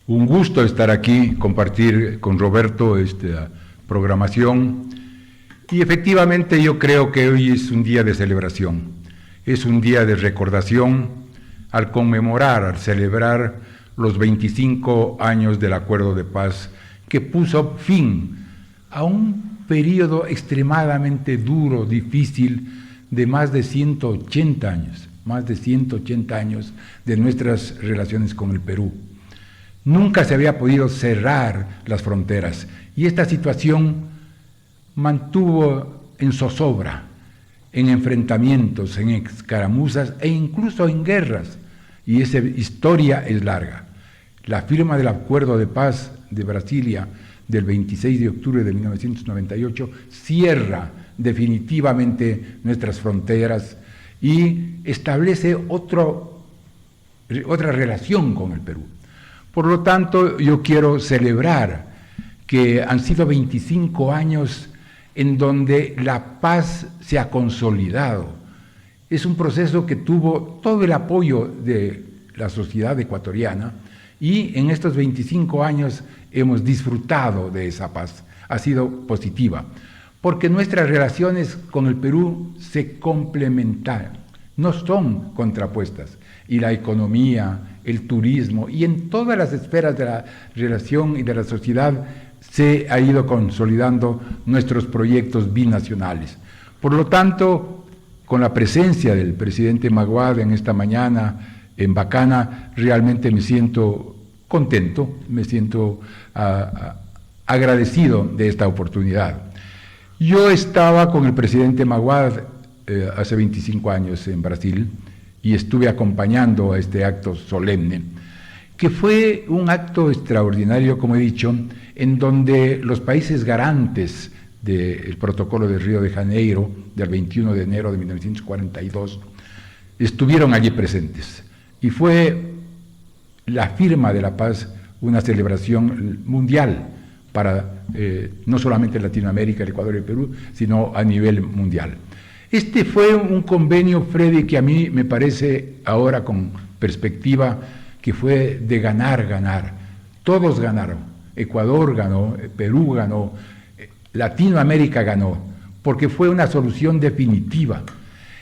Un gusto estar aquí, compartir con Roberto esta programación. Y efectivamente yo creo que hoy es un día de celebración, es un día de recordación al conmemorar, al celebrar los 25 años del Acuerdo de Paz que puso fin a un periodo extremadamente duro, difícil, de más de 180 años de nuestras relaciones con el Perú. Nunca se había podido cerrar las fronteras y esta situación mantuvo en zozobra, en enfrentamientos, en escaramuzas e incluso en guerras, y esa historia es larga. La firma del Acuerdo de Paz de Brasilia del 26 de octubre de 1998 cierra definitivamente nuestras fronteras y establece otra relación con el Perú. Por lo tanto, yo quiero celebrar que han sido 25 años en donde la paz se ha consolidado. Es un proceso que tuvo todo el apoyo de la sociedad ecuatoriana y en estos 25 años hemos disfrutado de esa paz. Ha sido positiva, porque nuestras relaciones con el Perú se complementan, no son contrapuestas. Y la economía, el turismo y en todas las esferas de la relación y de la sociedad se ha ido consolidando nuestros proyectos binacionales. Por lo tanto, con la presencia del presidente Maguad en esta mañana en Bacana, realmente me siento contento, me siento agradecido de esta oportunidad. Yo estaba con el presidente Maguad hace 25 años en Brasil y estuve acompañando a este acto solemne, que fue un acto extraordinario, como he dicho, en donde los países garantes del Protocolo de Río de Janeiro, del 21 de enero de 1942, estuvieron allí presentes. Y fue la firma de la paz una celebración mundial para no solamente Latinoamérica, el Ecuador y el Perú, sino a nivel mundial. Este fue un convenio, Freddy, que a mí me parece ahora con perspectiva que fue de ganar. Todos ganaron. Ecuador ganó, Perú ganó, Latinoamérica ganó, porque fue una solución definitiva.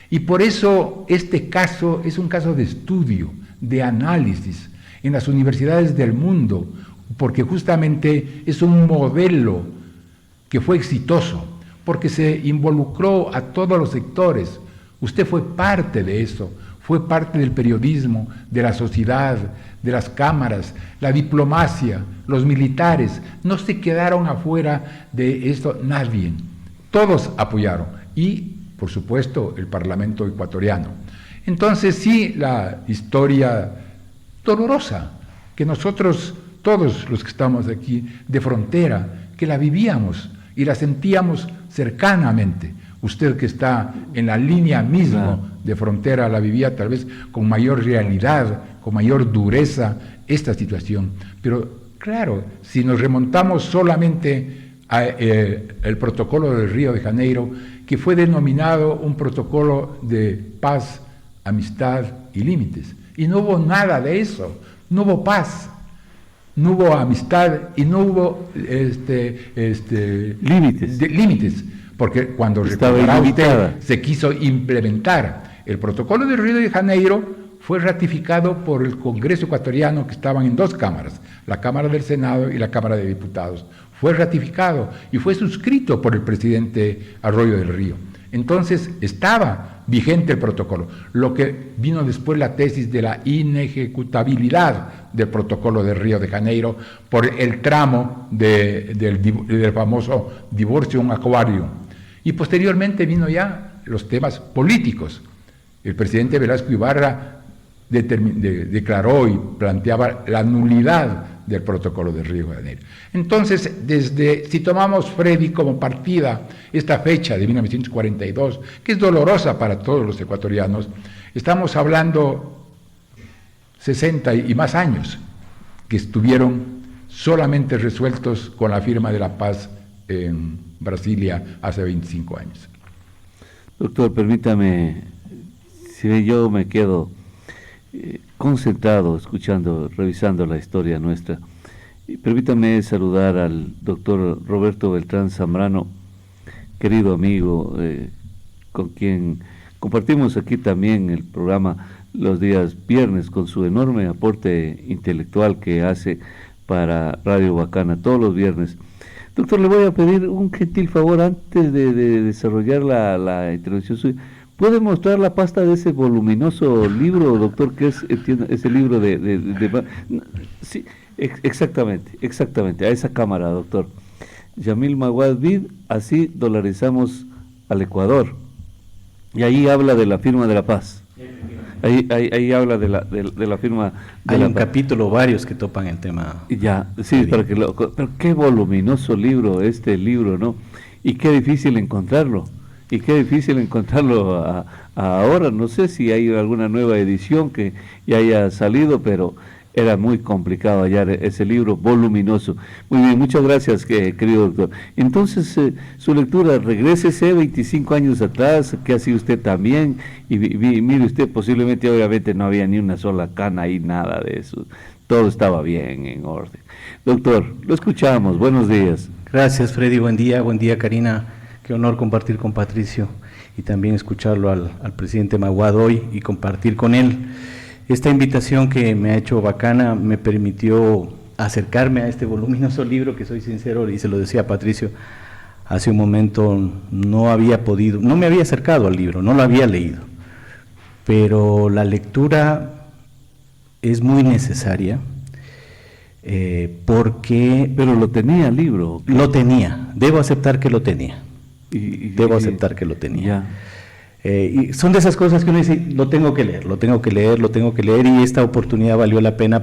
Y por eso este caso es un caso de estudio, de análisis en las universidades del mundo, porque justamente es un modelo que fue exitoso, porque se involucró a todos los sectores. Usted fue parte de eso, fue parte del periodismo, de la sociedad, de las cámaras, la diplomacia, los militares. No se quedaron afuera de esto nadie. Todos apoyaron y, por supuesto, el Parlamento ecuatoriano. Entonces sí, la historia dolorosa, que nosotros, todos los que estamos aquí de frontera, que la vivíamos y la sentíamos cercanamente. Usted que está en la línea misma de frontera la vivía tal vez con mayor realidad, con mayor dureza esta situación. Pero claro, si nos remontamos solamente al protocolo del Río de Janeiro, que fue denominado un protocolo de paz, amistad y límites. Y no hubo nada de eso, no hubo paz, no hubo amistad y no hubo límites, porque cuando recordará usted, se quiso implementar el protocolo de Río de Janeiro, fue ratificado por el Congreso ecuatoriano, que estaban en dos cámaras, la Cámara del Senado y la Cámara de Diputados. Fue ratificado y fue suscrito por el presidente Arroyo del Río. Entonces estaba vigente el protocolo. Lo que vino después la tesis de la inejecutabilidad del protocolo de Río de Janeiro por el tramo del famoso divorcio en acuario. Y posteriormente vino ya los temas políticos. El presidente Velasco Ibarra declaró y planteaba la nulidad del protocolo de Río de Janeiro. Entonces, si tomamos, Freddy, como partida esta fecha de 1942, que es dolorosa para todos los ecuatorianos, estamos hablando 60 y más años que estuvieron solamente resueltos con la firma de la paz en Brasilia hace 25 años. Doctor, permítame, si yo me quedo concentrado, escuchando, revisando la historia nuestra. Y permítame saludar al doctor Roberto Beltrán Zambrano, querido amigo, con quien compartimos aquí también el programa los días viernes, con su enorme aporte intelectual que hace para Radio Bacana todos los viernes. Doctor, le voy a pedir un gentil favor antes de desarrollar la intervención suya. ¿Puede mostrar la pasta de ese voluminoso libro, doctor, que es ese libro sí, exactamente, a esa cámara, doctor. Yamil Maguad Vid, así dolarizamos al Ecuador. Y ahí habla de la firma de la paz. Ahí habla de la firma de Hay la un paz. Capítulo, varios que topan el tema. Ya, sí, pero qué voluminoso libro este libro, ¿no? Y qué difícil encontrarlo. Ahora. No sé si hay alguna nueva edición que ya haya salido, pero era muy complicado hallar ese libro voluminoso. Muy bien, muchas gracias, querido doctor. Entonces, su lectura, regrésese 25 años atrás, que ha sido usted también, y mire usted, posiblemente, obviamente, no había ni una sola cana ahí, nada de eso. Todo estaba bien, en orden. Doctor, lo escuchamos, buenos días. Gracias, Freddy, buen día, Karina. Qué honor compartir con Patricio y también escucharlo al presidente Maguad hoy y compartir con él. Esta invitación que me ha hecho Bacana me permitió acercarme a este voluminoso libro que, soy sincero, y se lo decía a Patricio hace un momento, no me había acercado al libro, no lo había leído, pero la lectura es muy necesaria porque... Pero lo tenía el libro. Lo tenía, debo aceptar que lo tenía. Debo aceptar que lo tenía. Ya. Y son de esas cosas que uno dice, lo tengo que leer, y esta oportunidad valió la pena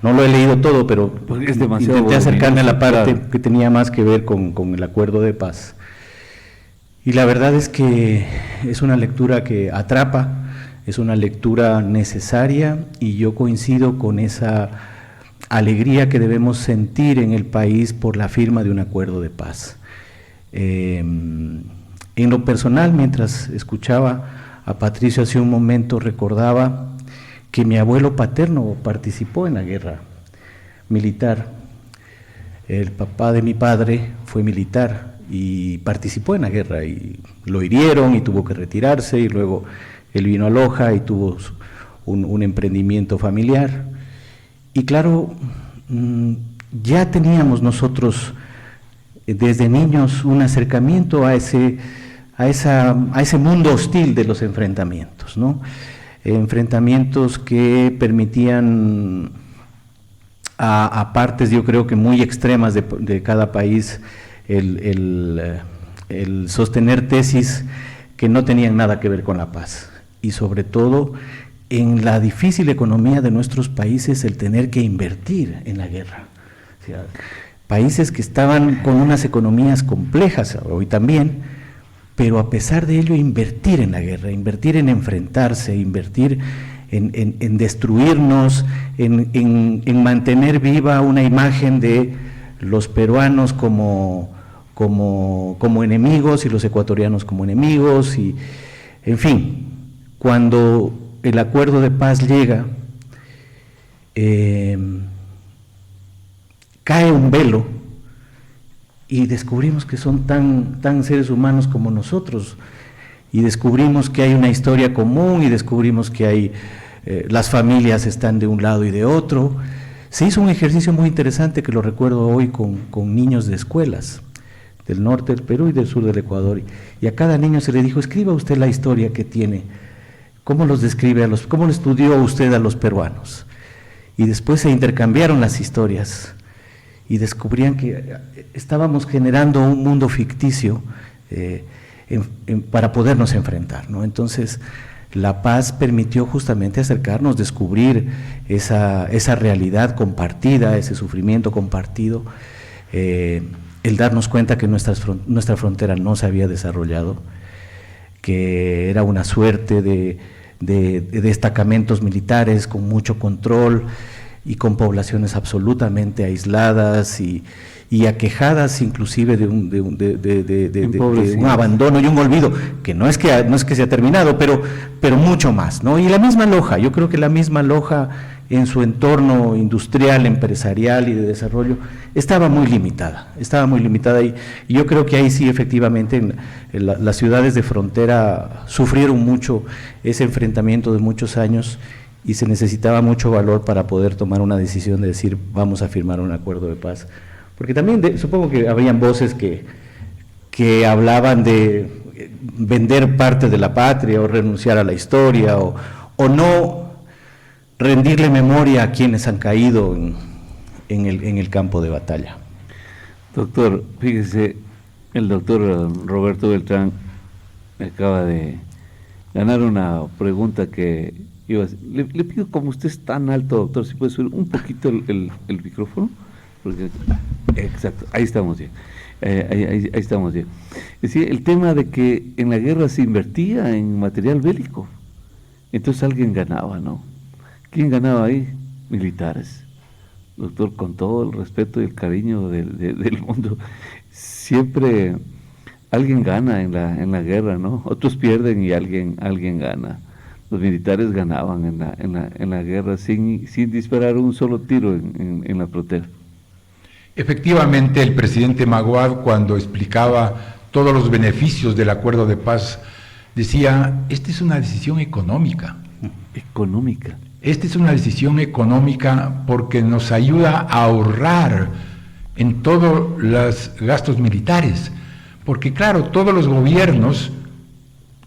no lo he leído todo, pero es demasiado intenté acercarme a la parte claro, que tenía más que ver con el acuerdo de paz. Y la verdad es que es una lectura que atrapa, es una lectura necesaria, y yo coincido con esa alegría que debemos sentir en el país por la firma de un acuerdo de paz. En lo personal, mientras escuchaba a Patricio hace un momento, recordaba que mi abuelo paterno participó en la guerra militar. El papá de mi padre fue militar y participó en la guerra, y lo hirieron y tuvo que retirarse, y luego él vino a Loja y tuvo un emprendimiento familiar. Y claro, ya teníamos nosotros desde niños un acercamiento a ese mundo hostil de los enfrentamientos, ¿no? Enfrentamientos que permitían a partes, yo creo que muy extremas de cada país, el sostener tesis que no tenían nada que ver con la paz, y sobre todo en la difícil economía de nuestros países, el tener que invertir en la guerra. O sea, países que estaban con unas economías complejas, hoy también, pero a pesar de ello invertir en la guerra, invertir en enfrentarse, invertir en destruirnos, en mantener viva una imagen de los peruanos como enemigos y los ecuatorianos como enemigos, y en fin, cuando el acuerdo de paz llega, cae un velo y descubrimos que son tan seres humanos como nosotros, y descubrimos que hay una historia común, y descubrimos que hay las familias están de un lado y de otro. Se hizo un ejercicio muy interesante que lo recuerdo hoy con niños de escuelas del norte del Perú y del sur del Ecuador, y a cada niño se le dijo: escriba usted la historia que tiene, cómo los describe, cómo lo estudió usted a los peruanos. Y después se intercambiaron las historias y descubrían que estábamos generando un mundo ficticio para podernos enfrentar, ¿no? Entonces, la paz permitió justamente acercarnos, descubrir esa realidad compartida, ese sufrimiento compartido, el darnos cuenta que nuestra frontera no se había desarrollado, que era una suerte de destacamentos militares con mucho control, y con poblaciones absolutamente aisladas y aquejadas inclusive de un abandono y un olvido, que no es que se ha terminado, pero mucho más, ¿no? Y la misma Loja, yo creo que la misma Loja en su entorno industrial, empresarial y de desarrollo estaba muy limitada y yo creo que ahí sí efectivamente las ciudades de frontera sufrieron mucho ese enfrentamiento de muchos años y se necesitaba mucho valor para poder tomar una decisión de decir vamos a firmar un acuerdo de paz. Porque también supongo que habrían voces que hablaban de vender parte de la patria o renunciar a la historia o no rendirle memoria a quienes han caído en el campo de batalla. Doctor, fíjese, el doctor Roberto Beltrán me acaba de ganar una pregunta que iba a hacer. Le pido, como usted es tan alto, doctor, si puede subir un poquito el micrófono. Porque, exacto, ahí estamos bien. Ahí estamos bien. Es decir, el tema de que en la guerra se invertía en material bélico. Entonces alguien ganaba, ¿no? ¿Quién ganaba ahí? Militares. Doctor, con todo el respeto y el cariño del mundo, siempre alguien gana en la guerra, ¿no? Otros pierden y alguien gana. Los militares ganaban en la guerra sin disparar un solo tiro en la frontera. Efectivamente, el presidente Maguad, cuando explicaba todos los beneficios del acuerdo de paz, decía, esta es una decisión económica. Económica. Esta es una decisión económica porque nos ayuda a ahorrar en todos los gastos militares. Porque claro, todos los gobiernos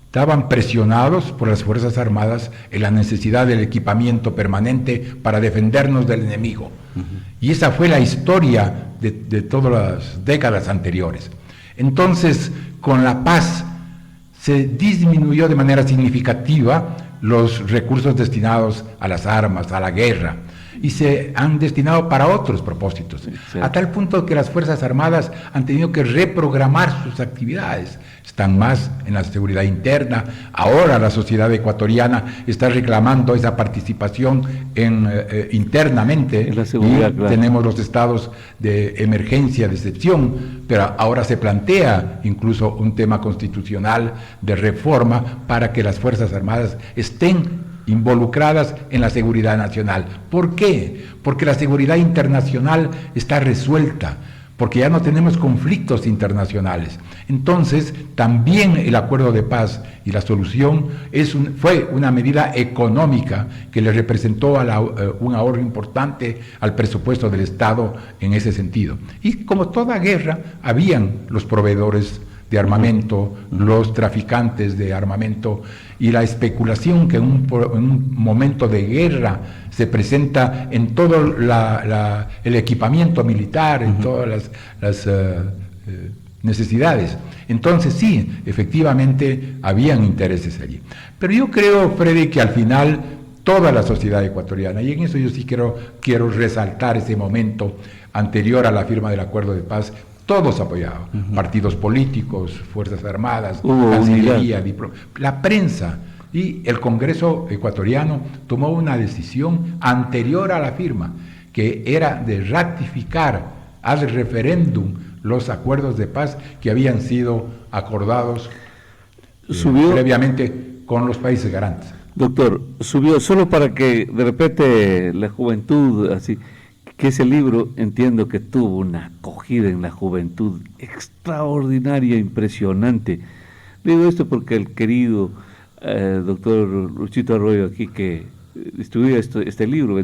estaban presionados por las Fuerzas Armadas en la necesidad del equipamiento permanente para defendernos del enemigo. Y esa fue la historia de todas las décadas anteriores. Entonces, con la paz se disminuyó de manera significativa los recursos destinados a las armas, a la guerra, y se han destinado para otros propósitos, sí. A tal punto que las Fuerzas Armadas han tenido que reprogramar sus actividades. Están más en la seguridad interna. Ahora la sociedad ecuatoriana está reclamando esa participación internamente. En la seguridad, claro. Tenemos los estados de emergencia, de excepción, pero ahora se plantea incluso un tema constitucional de reforma para que las Fuerzas Armadas estén involucradas en la seguridad nacional. ¿Por qué? Porque la seguridad internacional está resuelta, porque ya no tenemos conflictos internacionales. Entonces, también el acuerdo de paz y la solución fue una medida económica que le representó un ahorro importante al presupuesto del Estado en ese sentido. Y como toda guerra, habían los proveedores de armamento, los traficantes de armamento y la especulación que en un momento de guerra se presenta en todo el equipamiento militar, en todas las necesidades. Entonces sí, efectivamente habían intereses allí. Pero yo creo, Freddy, que al final toda la sociedad ecuatoriana, y en eso yo sí quiero resaltar ese momento anterior a la firma del acuerdo de paz, todos apoyaban, partidos políticos, Fuerzas Armadas, Cancillería, la prensa y el Congreso ecuatoriano tomó una decisión anterior a la firma, que era de ratificar al referéndum los acuerdos de paz que habían sido acordados previamente con los países garantes. Doctor, subió solo para que de repente la juventud, así, que ese libro entiendo que tuvo una acogida en la juventud extraordinaria, impresionante. Digo esto porque el querido doctor Luchito Arroyo aquí, que distribuía este libro,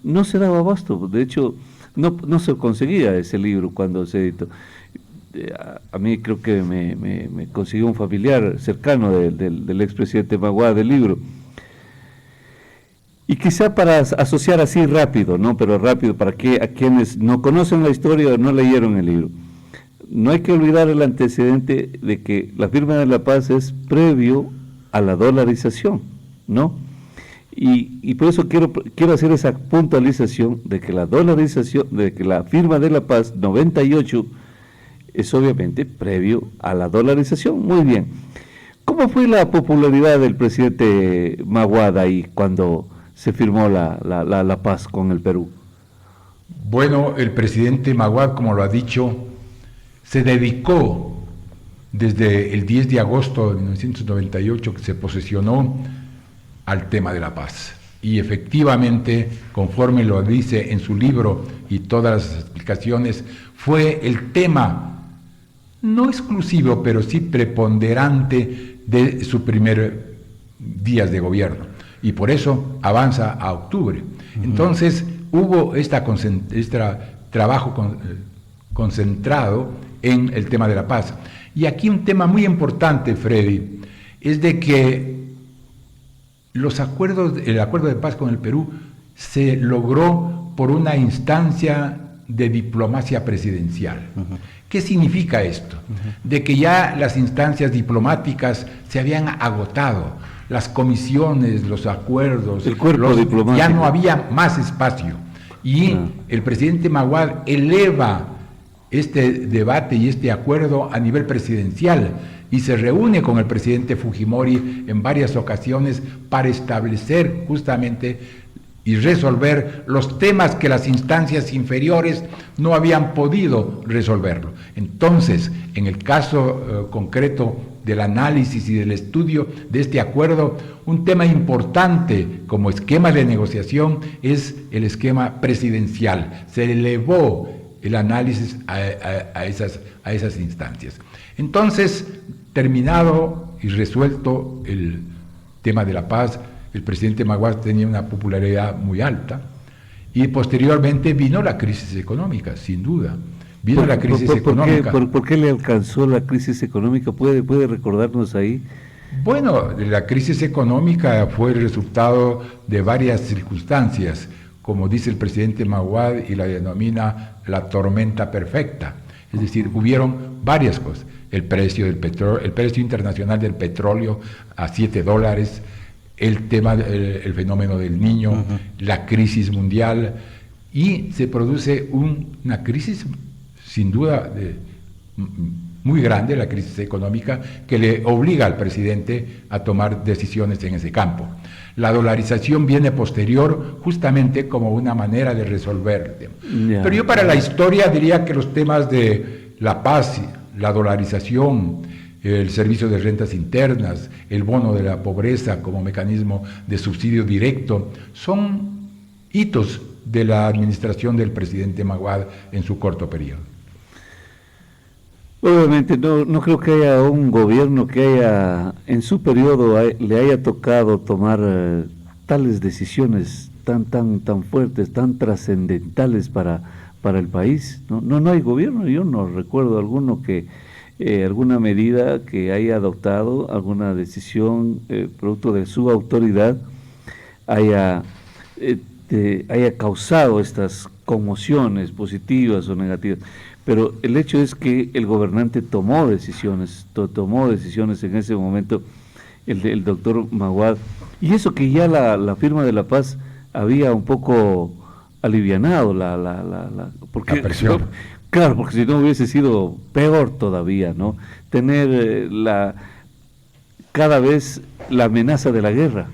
no se daba abasto. De hecho, no se conseguía ese libro cuando se editó. A mí creo que me consiguió un familiar cercano del expresidente Maguad del libro. Y quizá para asociar así rápido, ¿no? Pero rápido, para que a quienes no conocen la historia o no leyeron el libro. No hay que olvidar el antecedente de que la firma de la paz es previo a la dolarización, ¿no? Y por eso quiero hacer esa puntualización de que la dolarización, de que la firma de la paz 98 es obviamente previo a la dolarización. Muy bien. ¿Cómo fue la popularidad del presidente Maguad ahí cuando se firmó la paz con el Perú? Bueno, el presidente Maguad, como lo ha dicho, se dedicó desde el 10 de agosto de 1998 que se posesionó al tema de la paz. Y efectivamente, conforme lo dice en su libro y todas las explicaciones, fue el tema no exclusivo, pero sí preponderante de su primer días de gobierno. Y por eso avanza a octubre. Entonces, hubo este trabajo concentrado en el tema de la paz. Y aquí un tema muy importante, Freddy, es de que el acuerdo de paz con el Perú se logró por una instancia de diplomacia presidencial. ¿Qué significa esto? De que ya las instancias diplomáticas se habían agotado, las comisiones, los acuerdos, el cuerpo diplomático. Ya no había más espacio. Y el presidente Maguad eleva este debate y este acuerdo a nivel presidencial y se reúne con el presidente Fujimori en varias ocasiones para establecer justamente y resolver los temas que las instancias inferiores no habían podido resolverlo. Entonces, en el caso concreto del análisis y del estudio de este acuerdo, un tema importante como esquema de negociación es el esquema presidencial. Se elevó el análisis a esas instancias. Entonces, terminado y resuelto el tema de la paz, el presidente Maguad tenía una popularidad muy alta y posteriormente vino la crisis económica, sin duda. Vino la crisis económica. ¿Por qué le alcanzó la crisis económica? ¿Puede recordarnos ahí? Bueno, la crisis económica fue el resultado de varias circunstancias, como dice el presidente Maguad y la denomina la tormenta perfecta. Es decir, hubieron varias cosas. El precio del petróleo, el precio internacional del petróleo a $7, el fenómeno del Niño, la crisis mundial, y se produce una crisis sin duda muy grande, la crisis económica, que le obliga al presidente a tomar decisiones en ese campo. La dolarización viene posterior justamente como una manera de resolver el tema. Pero yo para la historia diría que los temas de la paz, la dolarización, el servicio de rentas internas, el bono de la pobreza como mecanismo de subsidio directo, son hitos de la administración del presidente Maguad en su corto periodo. Obviamente no creo que haya un gobierno que en su periodo le haya tocado tomar tales decisiones tan fuertes, tan trascendentales para el país. No hay gobierno, yo no recuerdo alguno que alguna medida que haya adoptado, alguna decisión producto de su autoridad haya causado estas conmociones positivas o negativas. Pero el hecho es que el gobernante tomó decisiones en ese momento, el doctor Maguad, y eso que ya la firma de la paz había un poco alivianado la presión. Claro, porque si no hubiese sido peor todavía, ¿no? Tener cada vez la amenaza de la guerra.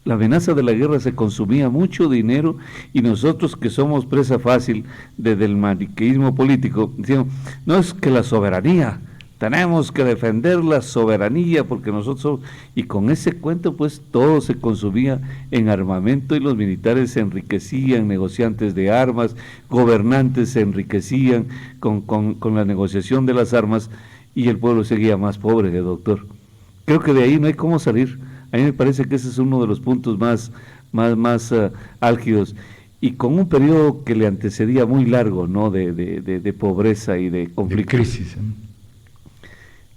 La amenaza de la guerra se consumía mucho dinero y nosotros que somos presa fácil del maniqueísmo político, decimos, no es que la soberanía, tenemos que defender la soberanía porque nosotros somos... Y con ese cuento pues todo se consumía en armamento y los militares se enriquecían, negociantes de armas, gobernantes se enriquecían con la negociación de las armas y el pueblo seguía más pobre, doctor. Creo que de ahí no hay cómo salir. A mí me parece que ese es uno de los puntos más álgidos y con un periodo que le antecedía muy largo, ¿no? de pobreza y de conflicto. De crisis.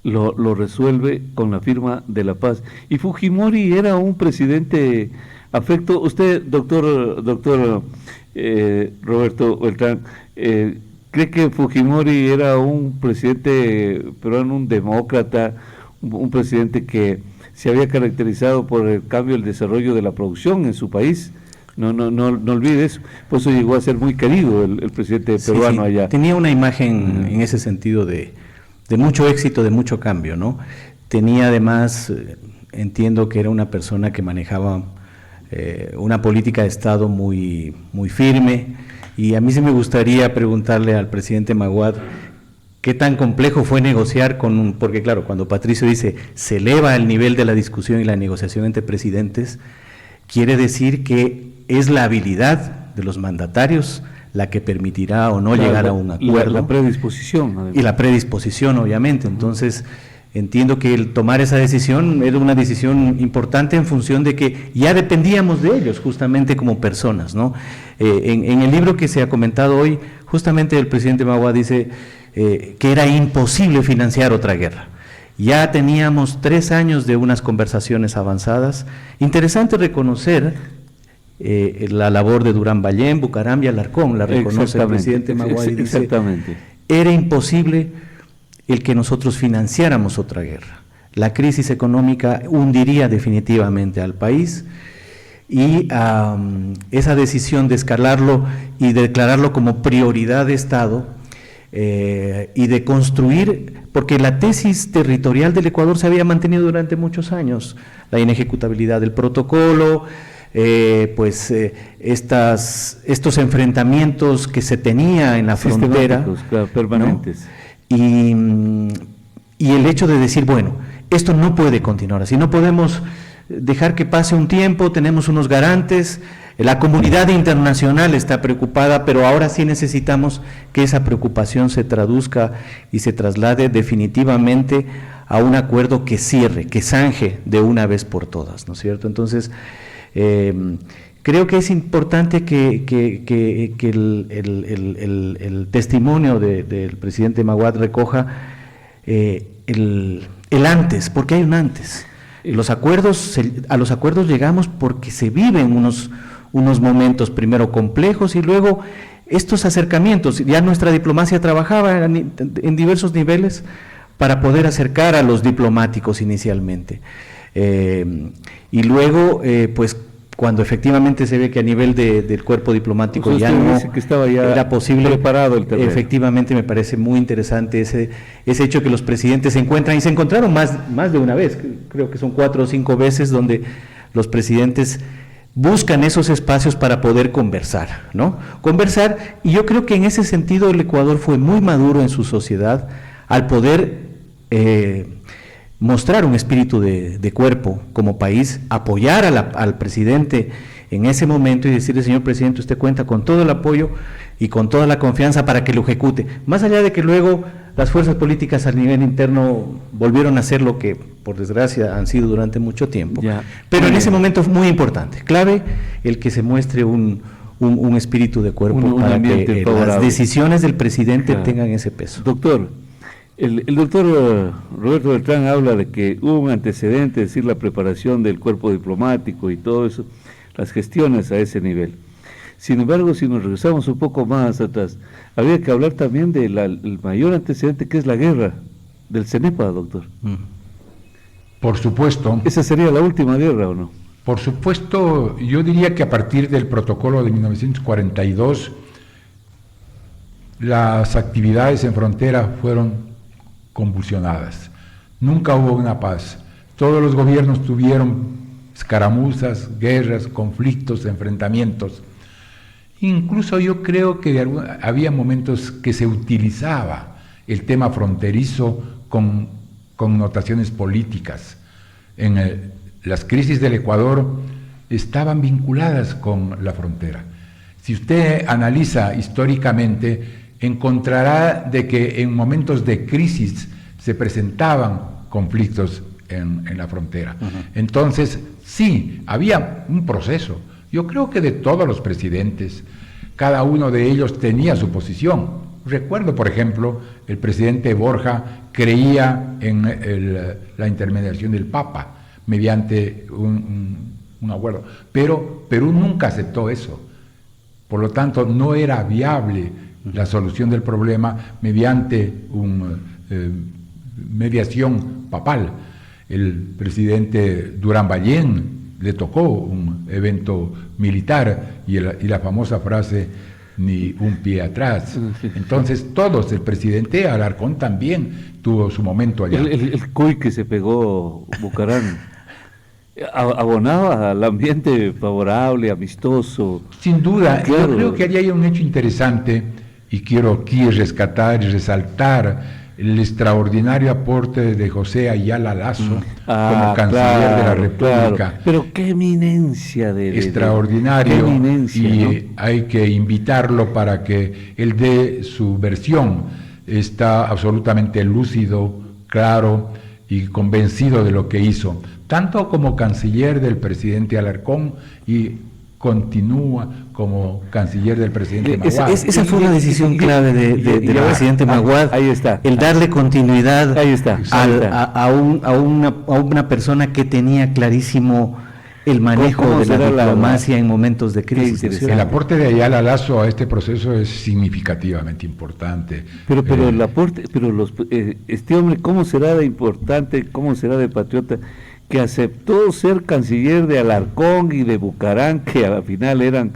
Lo resuelve con la firma de la paz. Y Fujimori era un presidente afecto. Usted, doctor Roberto Beltrán, ¿cree que Fujimori era un presidente peruano, un demócrata, un presidente que se había caracterizado por el cambio, el desarrollo de la producción en su país? No olvide eso. Por eso llegó a ser muy querido el presidente peruano allá. Tenía una imagen en ese sentido de mucho éxito, de mucho cambio, ¿no? Tenía además, entiendo que era una persona que manejaba una política de Estado muy, muy firme, y a mí sí me gustaría preguntarle al presidente Maguad qué tan complejo fue negociar porque claro, cuando Patricio dice se eleva el nivel de la discusión y la negociación entre presidentes, quiere decir que es la habilidad de los mandatarios la que permitirá o no llegar a un acuerdo. La predisposición. Además. Y la predisposición, obviamente. Entonces, entiendo que el tomar esa decisión era una decisión importante en función de que ya dependíamos de ellos, justamente como personas, ¿no? En el libro que se ha comentado hoy, justamente el presidente Maguad dice que era imposible financiar otra guerra. Ya teníamos 3 años de unas conversaciones avanzadas. Interesante reconocer la labor de Durán Ballén, Bucaram y Alarcón, la reconoce el presidente Maguad y dice, exactamente. Era imposible el que nosotros financiáramos otra guerra. La crisis económica hundiría definitivamente al país, y esa decisión de escalarlo y de declararlo como prioridad de Estado y de construir, porque la tesis territorial del Ecuador se había mantenido durante muchos años, la inejecutabilidad del protocolo, estos enfrentamientos que se tenía en la frontera, claro, permanentes, ¿no? Y el hecho de decir, bueno, esto no puede continuar así, no podemos dejar que pase un tiempo, tenemos unos garantes, la comunidad internacional está preocupada, pero ahora sí necesitamos que esa preocupación se traduzca y se traslade definitivamente a un acuerdo que cierre, que zanje de una vez por todas, ¿no es cierto? Entonces, creo que es importante que el testimonio del presidente Maguad recoja el antes, porque hay un antes. A los acuerdos llegamos porque se viven unos momentos primero complejos y luego estos acercamientos. Ya nuestra diplomacia trabajaba en diversos niveles para poder acercar a los diplomáticos inicialmente. Y luego, pues, cuando efectivamente se ve que a nivel del cuerpo diplomático ya no era posible, preparado el terreno. Efectivamente me parece muy interesante ese hecho que los presidentes se encuentran, y se encontraron más de una vez, creo que son 4 o 5 veces donde los presidentes buscan esos espacios para poder conversar, ¿no? Conversar, y yo creo que en ese sentido el Ecuador fue muy maduro en su sociedad al poder mostrar un espíritu de cuerpo como país, apoyar al presidente en ese momento y decirle, señor presidente, usted cuenta con todo el apoyo y con toda la confianza para que lo ejecute. Más allá de que luego las fuerzas políticas a nivel interno volvieron a ser lo que, por desgracia, han sido durante mucho tiempo. Ya. Pero en ese momento fue muy importante, clave el que se muestre un espíritu de cuerpo para que las decisiones del presidente tengan ese peso. Doctor, el doctor Roberto Beltrán habla de que hubo un antecedente, es decir, la preparación del cuerpo diplomático y todo eso, las gestiones a ese nivel. Sin embargo, si nos regresamos un poco más atrás, habría que hablar también del mayor antecedente, que es la guerra del CENEPA, doctor. Por supuesto. ¿Esa sería la última guerra o no? Por supuesto, yo diría que a partir del protocolo de 1942, las actividades en frontera fueron convulsionadas. Nunca hubo una paz. Todos los gobiernos tuvieron escaramuzas, guerras, conflictos, enfrentamientos. Incluso yo creo que había momentos que se utilizaba el tema fronterizo con connotaciones políticas. Las crisis del Ecuador estaban vinculadas con la frontera. Si usted analiza históricamente, encontrará de que en momentos de crisis se presentaban conflictos en la frontera. Entonces, sí, había un proceso. Yo creo que de todos los presidentes, cada uno de ellos tenía su posición. Recuerdo, por ejemplo, el presidente Borja creía en la intermediación del Papa mediante un acuerdo, pero Perú nunca aceptó eso. Por lo tanto, no era viable la solución del problema mediante una mediación papal. El presidente Durán Ballén le tocó un evento militar y la famosa frase, ni un pie atrás. Entonces todos, el presidente Alarcón también tuvo su momento allá. El cuy que se pegó Bucaram. abonaba al ambiente favorable, amistoso. Sin duda, Claro. yo creo que allí hay un hecho interesante y quiero aquí rescatar y resaltar el extraordinario aporte de José Ayala Lasso como canciller de la República. Claro. Pero qué eminencia Extraordinario, qué eminencia, y ¿no? hay que invitarlo para que él dé su versión. Está absolutamente lúcido, claro y convencido de lo que hizo, tanto como canciller del presidente Alarcón y continúa como canciller del presidente Maguad. Esa fue una decisión clave del presidente Maguad. Ahí está. El darle continuidad Ahí está. a una persona que tenía clarísimo el manejo ¿Cómo de la será diplomacia en momentos de crisis. interesante. El aporte de Ayala Lasso a este proceso es significativamente importante. Pero el aporte, este hombre, ¿cómo será de importante, cómo será de patriota, que aceptó ser canciller de Alarcón y de Bucarán, que al final eran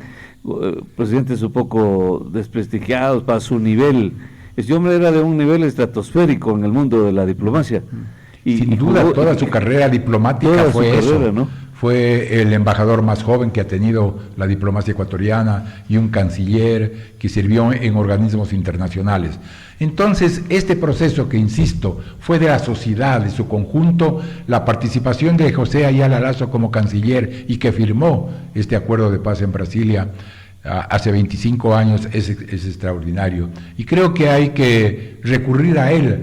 presidentes un poco desprestigiados para su nivel? Este hombre era de un nivel estratosférico en el mundo de la diplomacia. Sin duda, toda su carrera diplomática fue eso. ¿No? Fue el embajador más joven que ha tenido la diplomacia ecuatoriana y un canciller que sirvió en organismos internacionales. Entonces, este proceso que, insisto, fue de la sociedad, de su conjunto, la participación de José Ayala Lasso como canciller y que firmó este acuerdo de paz en Brasilia hace 25 años es extraordinario. Y creo que hay que recurrir a él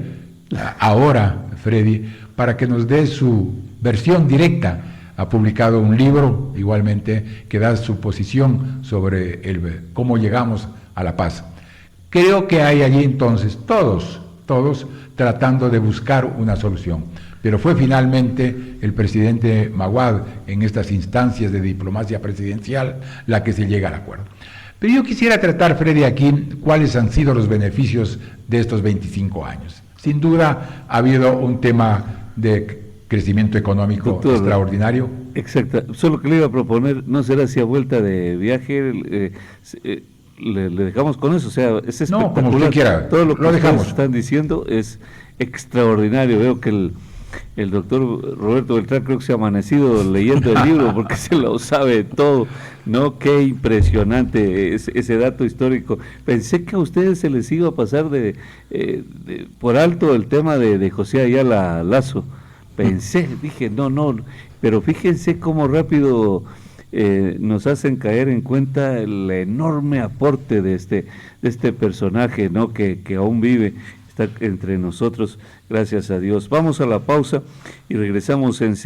ahora, Freddy, para que nos dé su versión directa. Ha publicado un libro, igualmente, que da su posición sobre cómo llegamos a la paz. Creo que hay allí entonces todos tratando de buscar una solución. Pero fue finalmente el presidente Maguad, en estas instancias de diplomacia presidencial, la que se llega al acuerdo. Pero yo quisiera tratar, Freddy, aquí cuáles han sido los beneficios de estos 25 años. Sin duda ha habido un tema de crecimiento económico, doctor, extraordinario. Exacto. Solo que le iba a proponer, no será si a vuelta de viaje le dejamos con eso, o sea, es espectacular. No, como usted quiera, todo lo que lo dejamos. Están diciendo es extraordinario. Veo que el doctor Roberto Beltrán creo que se ha amanecido leyendo el libro porque se lo sabe todo, ¿no? Qué impresionante ese dato histórico. Pensé que a ustedes se les iba a pasar por alto el tema de José Ayala Lasso. Pensé, dije, no, pero fíjense cómo rápido nos hacen caer en cuenta el enorme aporte de este personaje, ¿no? Que aún vive, está entre nosotros, gracias a Dios. Vamos a la pausa y regresamos en